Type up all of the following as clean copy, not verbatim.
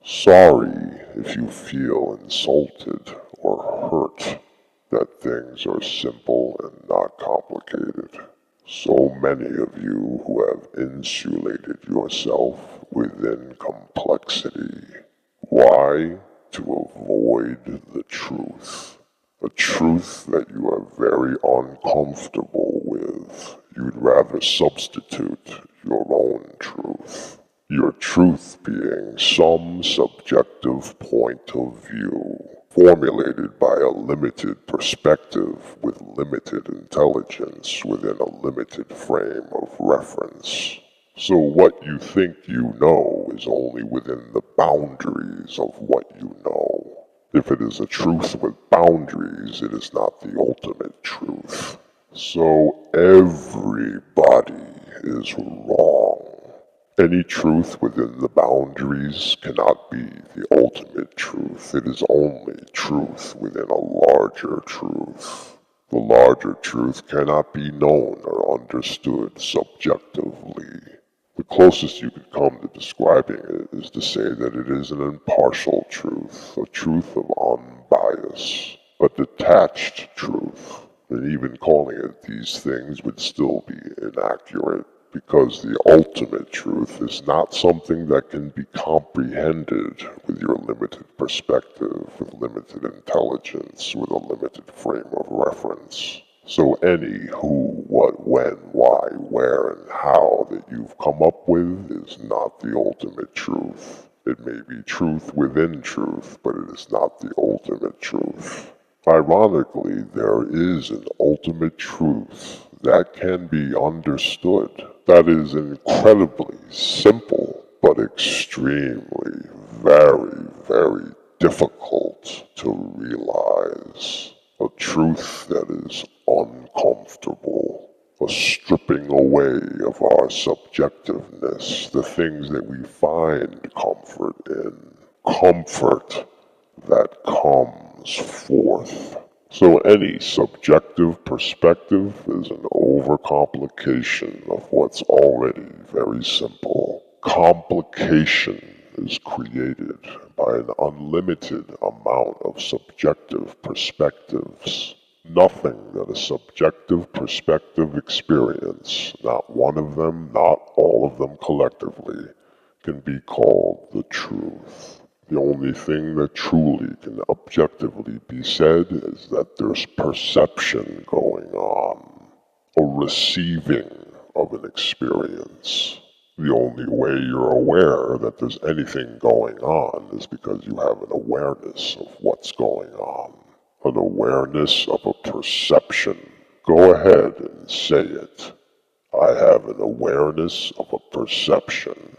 Sorry if you feel insulted or hurt that things are simple and not complicated. So many of you who have insulated yourself within complexity. Why? To avoid the truth. A truth that you are very uncomfortable with. You'd rather substitute your own truth. Your truth being some subjective point of view, formulated by a limited perspective with limited intelligence within a limited frame of reference. So what you think you know is only within the boundaries of what you know. If it is a truth with boundaries, it is not the ultimate truth. So everybody is wrong. Any truth within the boundaries cannot be the ultimate truth. It is only truth within a larger truth. The larger truth cannot be known or understood subjectively. The closest you could come to describing it is to say that it is an impartial truth, a truth of unbias, a detached truth. And even calling it these things would still be inaccurate, because the ultimate truth is not something that can be comprehended with your limited perspective, with limited intelligence, with a limited frame of reference. So any who, what, when, why, where, and how that you've come up with is not the ultimate truth. It may be truth within truth, but it is not the ultimate truth. Ironically, there is an ultimate truth that can be understood, that is incredibly simple, but extremely, very, very difficult to realize. A truth that is uncomfortable, a stripping away of our subjectiveness, the things that we find comfort in, comfort that comes forth. So any subjective perspective is an overcomplication of what's already very simple. Complication is created by an unlimited amount of subjective perspectives. Nothing that a subjective perspective experience, not one of them, not all of them collectively, can be called the truth. The only thing that truly can objectively be said is that there's perception going on, a receiving of an experience. The only way you're aware that there's anything going on is because you have an awareness of what's going on, an awareness of a perception. Go ahead and say it. I have an awareness of a perception.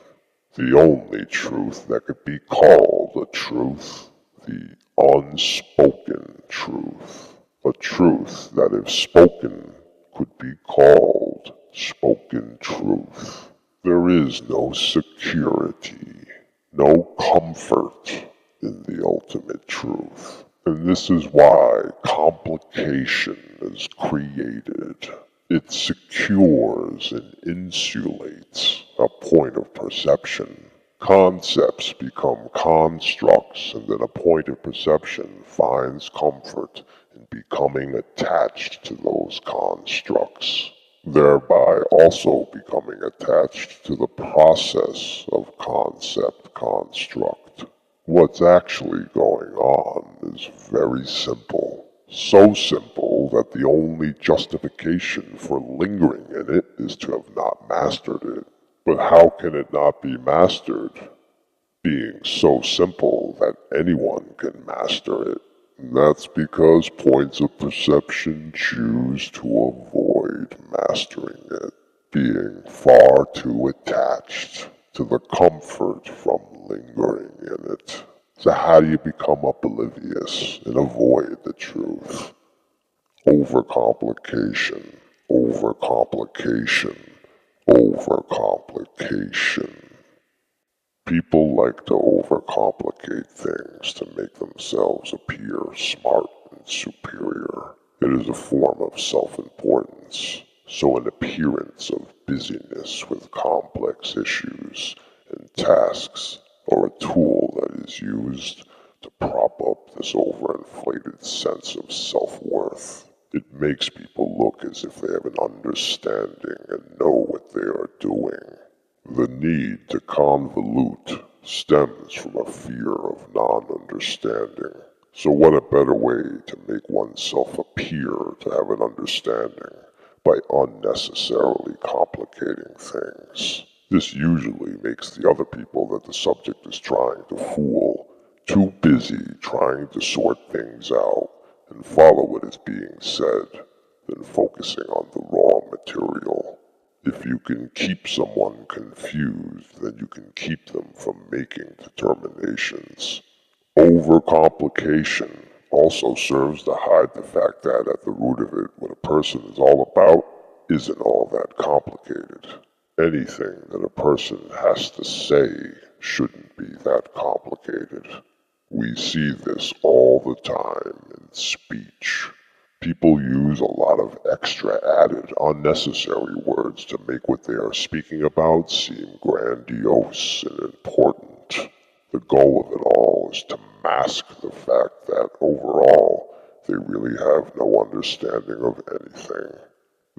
The only truth that could be called a truth, the unspoken truth. A truth that if spoken could be called spoken truth. There is no security, no comfort in the ultimate truth. And this is why complication is created. It secures and insulates a point of perception. Concepts become constructs, and then a point of perception finds comfort in becoming attached to those constructs, thereby also becoming attached to the process of concept construct. What's actually going on is very simple. So simple that the only justification for lingering in it is to have not mastered it. But how can it not be mastered, being so simple that anyone can master it? And that's because points of perception choose to avoid mastering it, being far too attached to the comfort from lingering in it. So how do you become oblivious and avoid the truth? Overcomplication, overcomplication, overcomplication. People like to overcomplicate things to make themselves appear smart and superior. It is a form of self-importance, so an appearance of busyness with complex issues and tasks, or a tool that is used to prop up this overinflated sense of self-worth. It makes people look as if they have an understanding and know what they are doing. The need to convolute stems from a fear of non-understanding. So what a better way to make oneself appear to have an understanding by unnecessarily complicating things. This usually makes the other people that the subject is trying to fool too busy trying to sort things out and follow what is being said than focusing on the raw material. If you can keep someone confused, then you can keep them from making determinations. Overcomplication also serves to hide the fact that at the root of it, what a person is all about isn't all that complicated. Anything that a person has to say shouldn't be that complicated. We see this all the time in speech. People use a lot of extra added, unnecessary words to make what they are speaking about seem grandiose and important. The goal of it all is to mask the fact that overall they really have no understanding of anything.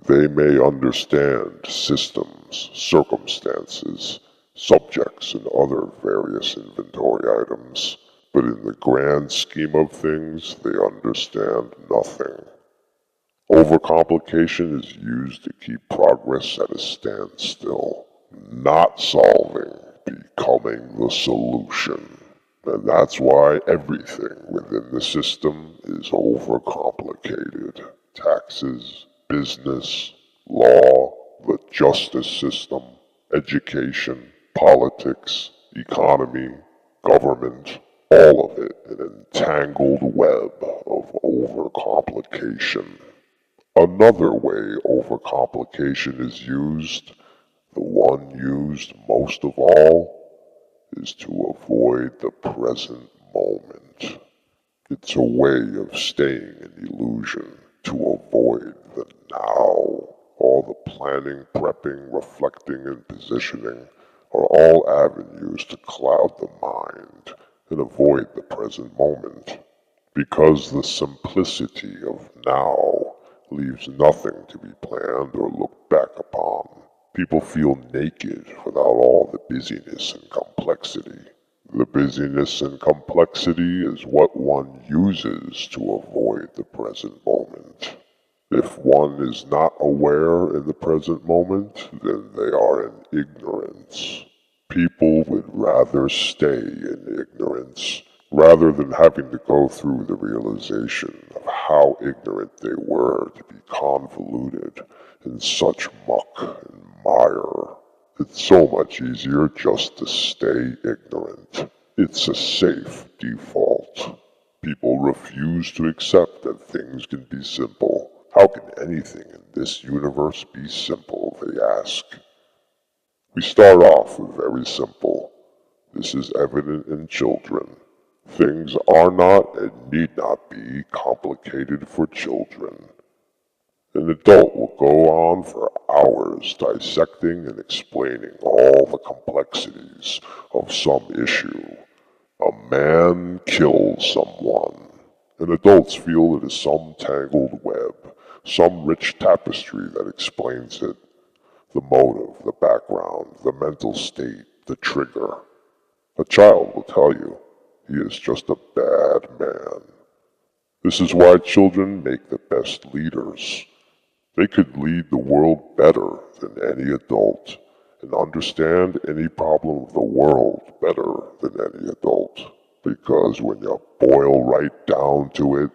They may understand systems, circumstances, subjects, and other various inventory items, but in the grand scheme of things, they understand nothing. Overcomplication is used to keep progress at a standstill, not solving, becoming the solution. And that's why everything within the system is overcomplicated. Taxes, business, law, the justice system, education, politics, economy, government, all of it in an entangled web of overcomplication. Another way overcomplication is used, the one used most of all, is to avoid the present moment. It's a way of staying in illusion, to avoid the now. All the planning, prepping, reflecting, and positioning are all avenues to cloud the mind and avoid the present moment. Because the simplicity of now leaves nothing to be planned or looked back upon. People feel naked without all the busyness and complexity. The busyness and complexity is what one uses to avoid the present moment. If one is not aware in the present moment, then they are in ignorance. People would rather stay in ignorance rather than having to go through the realization of how ignorant they were to be convoluted in such muck and mire. It's so much easier just to stay ignorant. It's a safe default. People refuse to accept that things can be simple. How can anything in this universe be simple, they ask. We start off with very simple. This is evident in children. Things are not and need not be complicated for children. An adult will go on for hours dissecting and explaining all the complexities of some issue. A man kills someone, and adults feel it is some tangled web, some rich tapestry that explains it. The motive, the background, the mental state, the trigger. A child will tell you, he is just a bad man. This is why children make the best leaders. They could lead the world better than any adult and understand any problem of the world better than any adult. Because when you boil right down to it,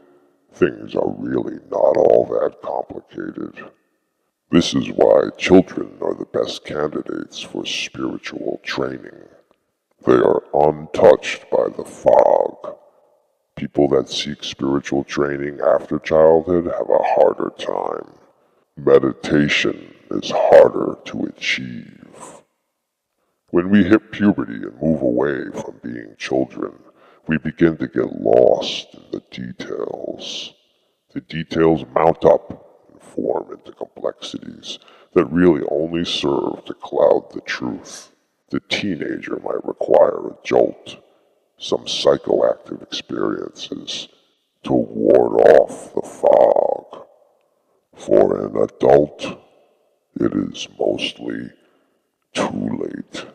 things are really not all that complicated. This is why children are the best candidates for spiritual training. They are untouched by the fog. People that seek spiritual training after childhood have a harder time. Meditation is harder to achieve. When we hit puberty and move away from being children, we begin to get lost in the details. The details mount up and form into complexities that really only serve to cloud the truth. The teenager might require a jolt. some psychoactive experiences to ward off the fog. For an adult, it is mostly too late.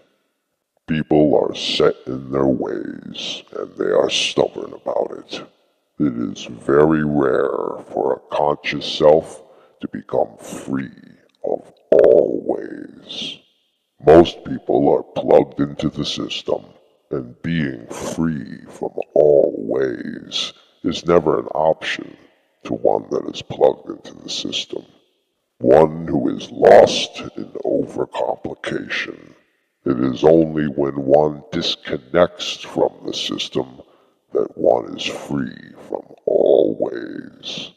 People are set in their ways, and they are stubborn about it. It is very rare for a conscious self to become free of all ways. Most people are plugged into the system, and being free from all ways is never an option to one that is plugged into the system. One who is lost in overcomplication. It is only when one disconnects from the system that one is free from all ways.